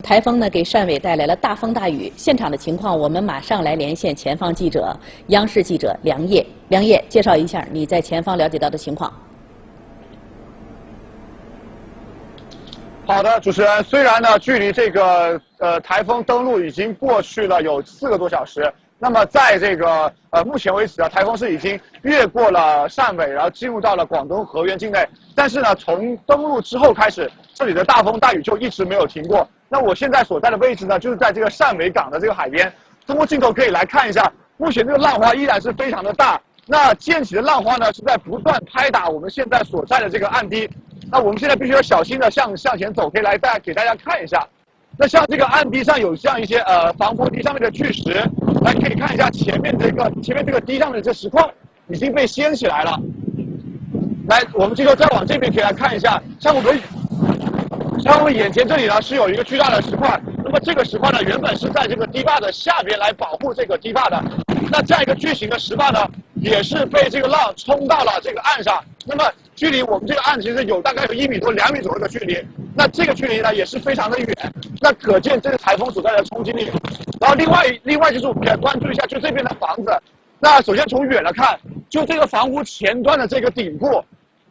台风呢给汕尾带来了大风大雨，现场的情况我们马上来连线前方记者、央视记者梁烨。梁烨，介绍一下你在前方了解到的情况。好的，主持人，虽然呢距离这个台风登陆已经过去了有4个多小时，那么在这个目前为止呢，台风是已经越过了汕尾，然后进入到了广东河源境内。但是呢，从登陆之后开始，这里的大风大雨就一直没有停过。那我现在所在的位置呢，就是在这个汕尾港的这个海边。通过镜头可以来看一下，目前这个浪花依然是非常的大。那溅起的浪花呢，是在不断拍打我们现在所在的这个岸堤。那我们现在必须要小心的向前走，可以来给大家看一下。那像这个岸堤上有像一些防波堤上面的巨石，来可以看一下前面这个堤上面的这石块已经被掀起来了。来，我们这个再往这边可以来看一下，像我们眼前这里呢是有一个巨大的石块，那么这个石块呢原本是在这个堤坝的下边来保护这个堤坝的，那这样一个巨型的石坝呢，也是被这个浪冲到了这个岸上，那么距离我们这个岸其实大概有1米多、2米左右的距离，那这个距离呢也是非常的远，那可见这个台风所带来的冲击力。然后另外就是我们可以关注一下，就这边的房子，那首先从远了看，就这个房屋前端的这个顶部。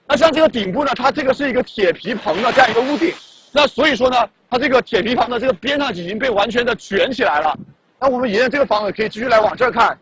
那像这个顶部呢，它这个是一个铁皮棚的这样一个屋顶，那所以说呢，它这个铁皮棚的这个边上已经被完全的卷起来了。那我们沿着这个房子可以继续来往这儿看，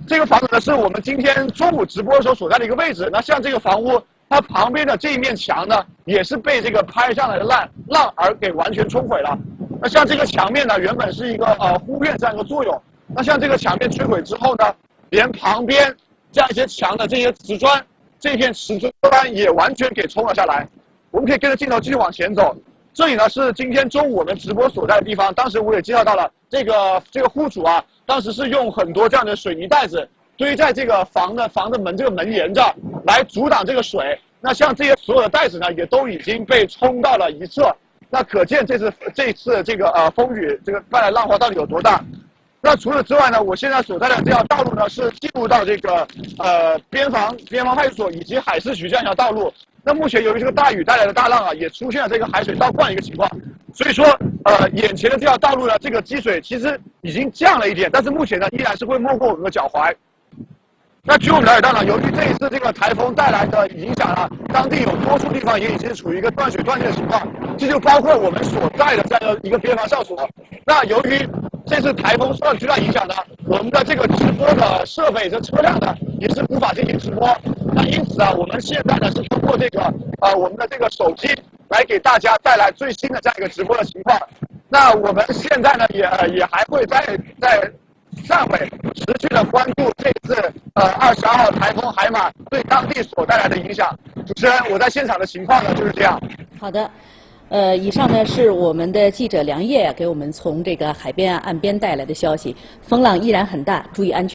这个房子呢是我们今天中午直播的时候所在的一个位置。那像这个房屋，它旁边的这一面墙呢，也是被这个拍上来的浪而给完全冲毁了。那像这个墙面呢，原本是一个护院这样一个作用，那像这个墙面摧毁之后呢，连旁边这样一些墙的这些瓷砖。这片瓷砖也完全给冲了下来。我们可以跟着镜头继续往前走。这里呢是今天中午我们直播所在的地方。当时我也介绍到了这个户主啊，当时是用很多这样的水泥袋子堆在这个房的门这个门沿着，来阻挡这个水。那像这些所有的袋子呢，也都已经被冲到了一侧。那可见这次这个风雨这个带来浪花到底有多大。那除此之外呢，我现在所在的这条道路呢是进入到这个边防派出所以及海事局这样一条道路。那目前由于这个大雨带来的大浪啊，也出现了这个海水倒灌的一个情况，所以说眼前的这条道路呢，这个积水其实已经降了一点，但是目前呢依然是会没过我们的脚踝。那据我们了解到呢，由于这一次这个台风带来的影响呢，当地有多处地方也已经处于一个断水断电的情况，这就包括我们所在的这样的一个边防哨所。那由于这次台风受到巨大影响呢，我们的这个直播的设备、这车辆呢也是无法进行直播。那因此啊，我们现在呢是通过这个我们的这个手机来给大家带来最新的这样一个直播的情况。那我们现在呢也还会在汕尾持续的关注这次22号台风海马对当地所带来的影响。主持人，我在现场的情况呢就是这样。好的。以上呢是我们的记者梁烨给我们从这个海边岸边带来的消息。风浪依然很大，注意安全。